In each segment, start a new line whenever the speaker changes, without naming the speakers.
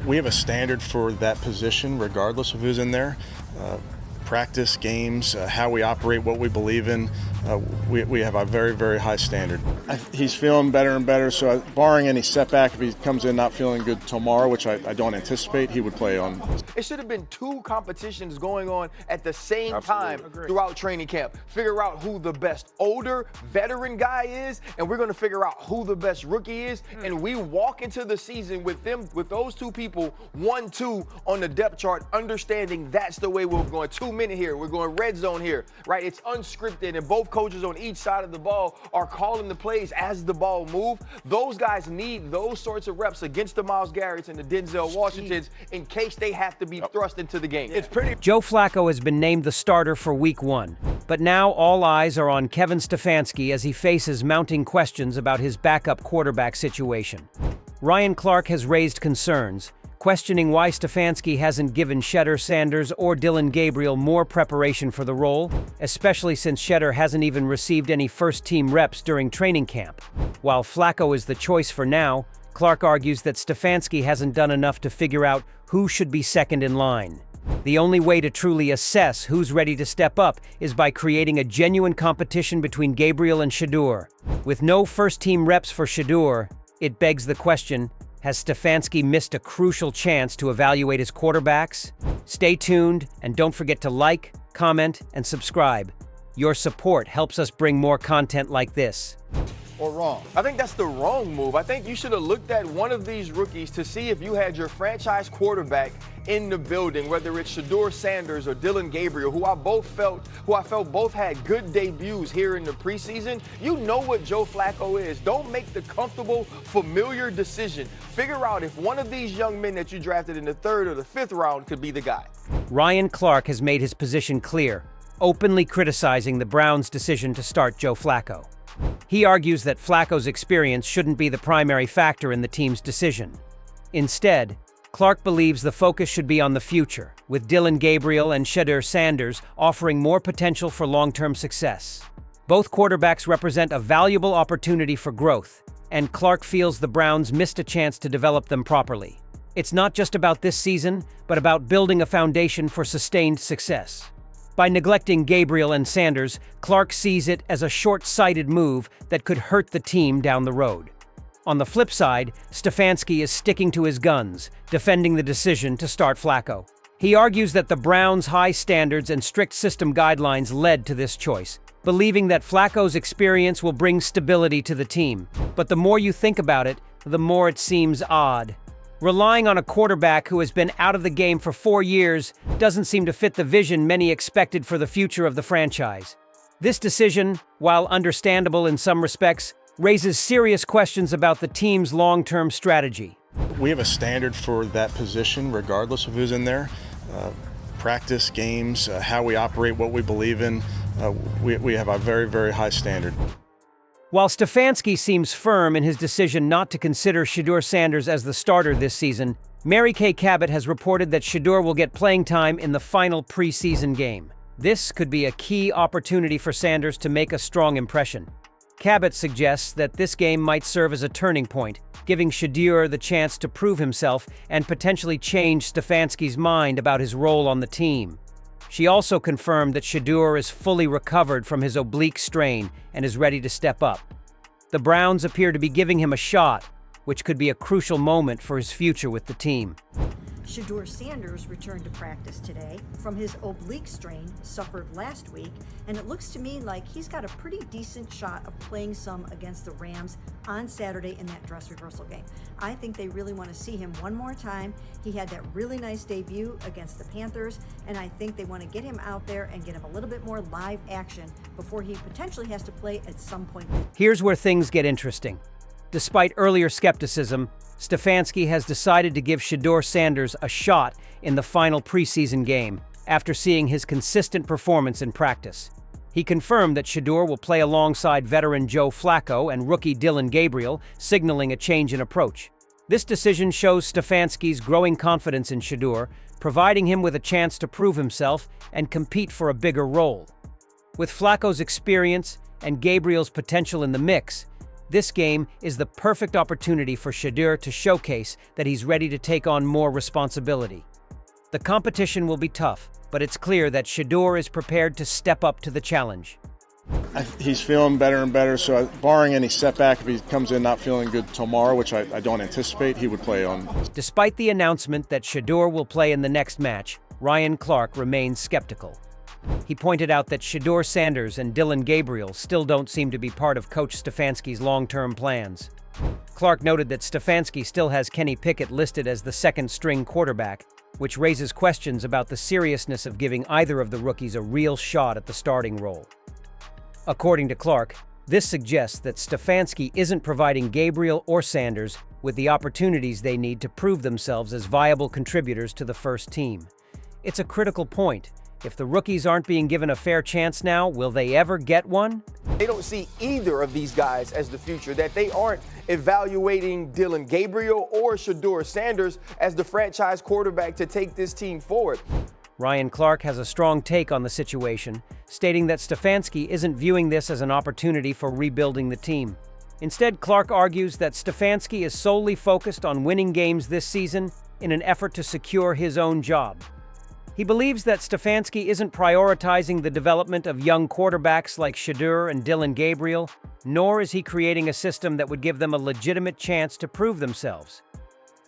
We have a standard for that position regardless of who's in there. Practice, games, how we operate, what we believe in. We have a very, very high standard. He's feeling better and better, so barring any setback, if he comes in not feeling good tomorrow, which I don't anticipate, he would play on.
It should have been two competitions going on at the same
Absolutely.
time throughout training camp. Figure out who the best older veteran guy is, and we're going to figure out who the best rookie is, and we walk into the season with those two people, 1-2 on the depth chart, understanding that's the way we're going. 2 minute here, we're going red zone here, right? It's unscripted, and both coaches on each side of the ball are calling the plays as the ball moves. Those guys need those sorts of reps against the Myles Garretts and the Denzel Washingtons in case they have to be thrust into the game. It's pretty.
Joe Flacco has been named the starter for Week 1, but now all eyes are on Kevin Stefanski as he faces mounting questions about his backup quarterback situation. Ryan Clark has raised concerns, questioning why Stefanski hasn't given Shedeur Sanders or Dillon Gabriel more preparation for the role, especially since Shedeur hasn't even received any first-team reps during training camp. While Flacco is the choice for now, Clark argues that Stefanski hasn't done enough to figure out who should be second in line. The only way to truly assess who's ready to step up is by creating a genuine competition between Gabriel and Shedeur. With no first-team reps for Shedeur, it begs the question, has Stefanski missed a crucial chance to evaluate his quarterbacks? Stay tuned, and don't forget to like, comment, and subscribe. Your support helps us bring more content like this.
Or wrong? I think that's the wrong move. I think you should have looked at one of these rookies to see if you had your franchise quarterback in the building, whether it's Shedeur Sanders or Dillon Gabriel, who I felt both had good debuts here in the preseason. You know what Joe Flacco is. Don't make the comfortable, familiar decision. Figure out if one of these young men that you drafted in the 3rd or the 5th round could be the guy.
Ryan Clark has made his position clear, openly criticizing the Browns' decision to start Joe Flacco. He argues that Flacco's experience shouldn't be the primary factor in the team's decision. Instead, Clark believes the focus should be on the future, with Dillon Gabriel and Shedeur Sanders offering more potential for long-term success. Both quarterbacks represent a valuable opportunity for growth, and Clark feels the Browns missed a chance to develop them properly. It's not just about this season, but about building a foundation for sustained success. By neglecting Gabriel and Sanders, Clark sees it as a short-sighted move that could hurt the team down the road. On the flip side, Stefanski is sticking to his guns, defending the decision to start Flacco. He argues that the Browns' high standards and strict system guidelines led to this choice, believing that Flacco's experience will bring stability to the team. But the more you think about it, the more it seems odd. Relying on a quarterback who has been out of the game for 4 years doesn't seem to fit the vision many expected for the future of the franchise. This decision, while understandable in some respects, raises serious questions about the team's long-term strategy.
We have a standard for that position regardless of who's in there. Practice, games, how we operate, what we believe in. We have a very, very high standard.
While Stefanski seems firm in his decision not to consider Shedeur Sanders as the starter this season, Mary Kay Cabot has reported that Shedeur will get playing time in the final preseason game. This could be a key opportunity for Sanders to make a strong impression. Cabot suggests that this game might serve as a turning point, giving Shedeur the chance to prove himself and potentially change Stefanski's mind about his role on the team. She also confirmed that Shedeur is fully recovered from his oblique strain and is ready to step up. The Browns appear to be giving him a shot, which could be a crucial moment for his future with the team.
Shedeur Sanders returned to practice today from his oblique strain suffered last week, and it looks to me like he's got a pretty decent shot of playing some against the Rams on Saturday in that dress rehearsal game. I think they really want to see him one more time. He had that really nice debut against the Panthers, and I think they want to get him out there and get him a little bit more live action before he potentially has to play at some point.
Here's where things get interesting. Despite earlier skepticism, Stefanski has decided to give Shedeur Sanders a shot in the final preseason game after seeing his consistent performance in practice. He confirmed that Shedeur will play alongside veteran Joe Flacco and rookie Dillon Gabriel, signaling a change in approach. This decision shows Stefanski's growing confidence in Shedeur, providing him with a chance to prove himself and compete for a bigger role. With Flacco's experience and Gabriel's potential in the mix, This game is the perfect opportunity for Shedeur to showcase that he's ready to take on more responsibility. The competition will be tough, but it's clear that Shedeur is prepared to step up to the challenge.
He's feeling better and better, so barring any setback, if he comes in not feeling good tomorrow, which I don't anticipate, he would play on.
Despite the announcement that Shedeur will play in the next match, Clark remains skeptical. He pointed out that Shedeur Sanders and Dillon Gabriel still don't seem to be part of Coach Stefanski's long-term plans. Clark noted that Stefanski still has Kenny Pickett listed as the second-string quarterback, which raises questions about the seriousness of giving either of the rookies a real shot at the starting role. According to Clark, this suggests that Stefanski isn't providing Gabriel or Sanders with the opportunities they need to prove themselves as viable contributors to the first team. It's a critical point. If the rookies aren't being given a fair chance now, will they ever get one?
They don't see either of these guys as the future, that they aren't evaluating Dillon Gabriel or Shedeur Sanders as the franchise quarterback to take this team forward.
Clark has a strong take on the situation, stating that Stefanski isn't viewing this as an opportunity for rebuilding the team. Instead, Clark argues that Stefanski is solely focused on winning games this season in an effort to secure his own job. He believes that Stefanski isn't prioritizing the development of young quarterbacks like Shedeur and Dillon Gabriel, nor is he creating a system that would give them a legitimate chance to prove themselves.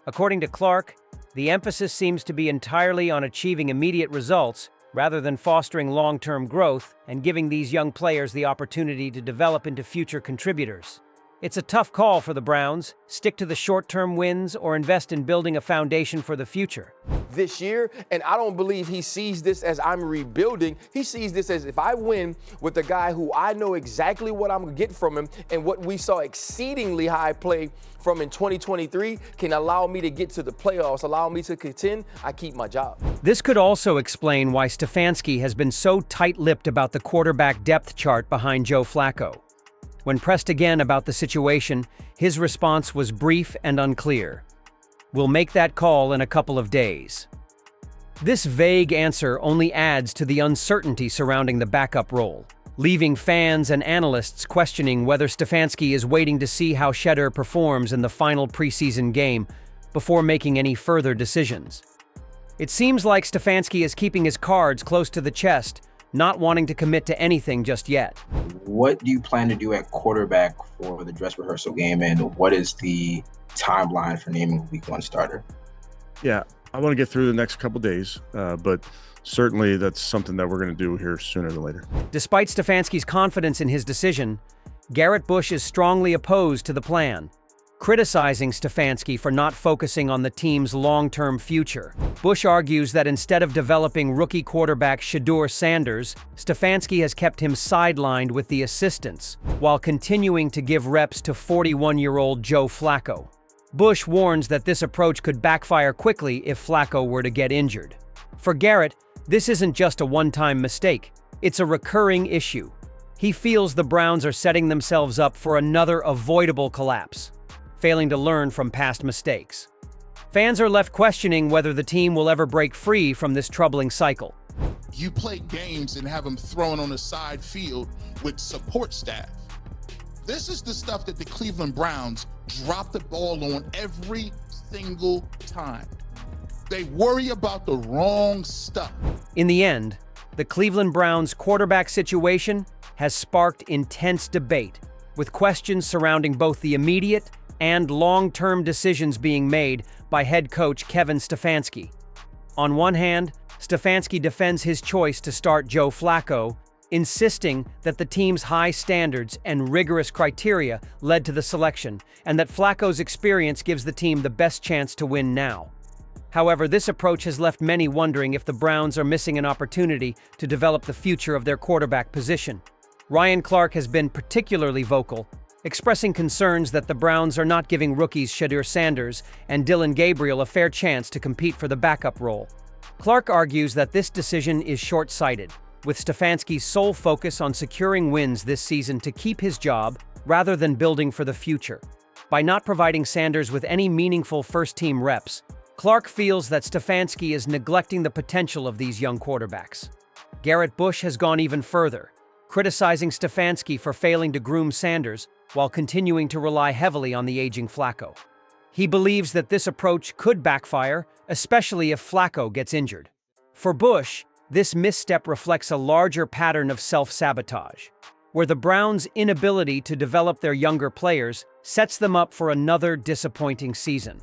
According to Clark, the emphasis seems to be entirely on achieving immediate results rather than fostering long-term growth and giving these young players the opportunity to develop into future contributors. It's a tough call for the Browns: stick to the short-term wins or invest in building a foundation for the future.
This year, and I don't believe he sees this as I'm rebuilding. He sees this as if I win with a guy who I know exactly what I'm going to get from him and what we saw exceedingly high play from in 2023 can allow me to get to the playoffs, allow me to contend, I keep my job.
This could also explain why Stefanski has been so tight-lipped about the quarterback depth chart behind Joe Flacco. When pressed again about the situation, his response was brief and unclear. "We'll make that call in a couple of days." This vague answer only adds to the uncertainty surrounding the backup role, leaving fans and analysts questioning whether Stefanski is waiting to see how Shedeur performs in the final preseason game before making any further decisions. It seems like Stefanski is keeping his cards close to the chest, not wanting to commit to anything just yet.
What do you plan to do at quarterback for the dress rehearsal game, and what is the timeline for naming Week 1 starter?
Yeah, I want to get through the next couple days, but certainly that's something that we're going to do here sooner than later.
Despite Stefanski's confidence in his decision, Garrett Bush is strongly opposed to the plan, criticizing Stefanski for not focusing on the team's long-term future. Bush argues that instead of developing rookie quarterback Shedeur Sanders, Stefanski has kept him sidelined with the assistants, while continuing to give reps to 41-year-old Joe Flacco. Bush warns that this approach could backfire quickly if Flacco were to get injured. For Garrett, this isn't just a one-time mistake, it's a recurring issue. He feels the Browns are setting themselves up for another avoidable collapse, failing to learn from past mistakes. Fans are left questioning whether the team will ever break free from this troubling cycle.
You play games and have them thrown on the side field with support staff. This is the stuff that the Cleveland Browns drop the ball on every single time. They worry about the wrong stuff.
In the end, the Cleveland Browns quarterback situation has sparked intense debate, with questions surrounding both the immediate and long-term decisions being made by head coach Kevin Stefanski. On one hand, Stefanski defends his choice to start Joe Flacco, insisting that the team's high standards and rigorous criteria led to the selection, and that Flacco's experience gives the team the best chance to win now. However, this approach has left many wondering if the Browns are missing an opportunity to develop the future of their quarterback position. Clark has been particularly vocal, expressing concerns that the Browns are not giving rookies Shedeur Sanders and Dillon Gabriel a fair chance to compete for the backup role. Clark argues that this decision is short-sighted, with Stefanski's sole focus on securing wins this season to keep his job rather than building for the future. By not providing Sanders with any meaningful first-team reps, Clark feels that Stefanski is neglecting the potential of these young quarterbacks. Garrett Bush has gone even further, criticizing Stefanski for failing to groom Sanders while continuing to rely heavily on the aging Flacco. He believes that this approach could backfire, especially if Flacco gets injured. For Bush, this misstep reflects a larger pattern of self-sabotage, where the Browns' inability to develop their younger players sets them up for another disappointing season.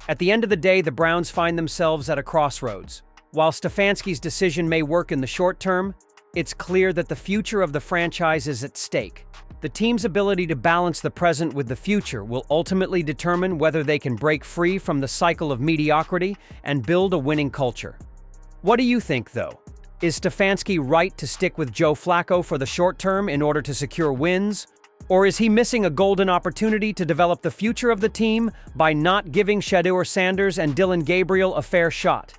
At the end of the day, the Browns find themselves at a crossroads. While Stefanski's decision may work in the short term, it's clear that the future of the franchise is at stake. The team's ability to balance the present with the future will ultimately determine whether they can break free from the cycle of mediocrity and build a winning culture. What do you think, though? Is Stefanski right to stick with Joe Flacco for the short term in order to secure wins? Or is he missing a golden opportunity to develop the future of the team by not giving Shedeur Sanders and Dillon Gabriel a fair shot?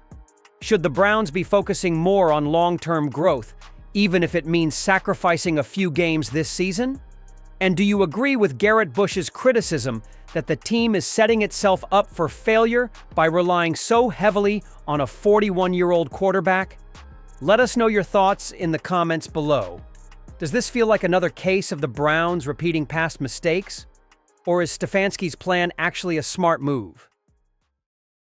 Should the Browns be focusing more on long-term growth, even if it means sacrificing a few games this season? And do you agree with Garrett Bush's criticism that the team is setting itself up for failure by relying so heavily on a 41-year-old quarterback? Let us know your thoughts in the comments below. Does this feel like another case of the Browns repeating past mistakes? Or is Stefanski's plan actually a smart move?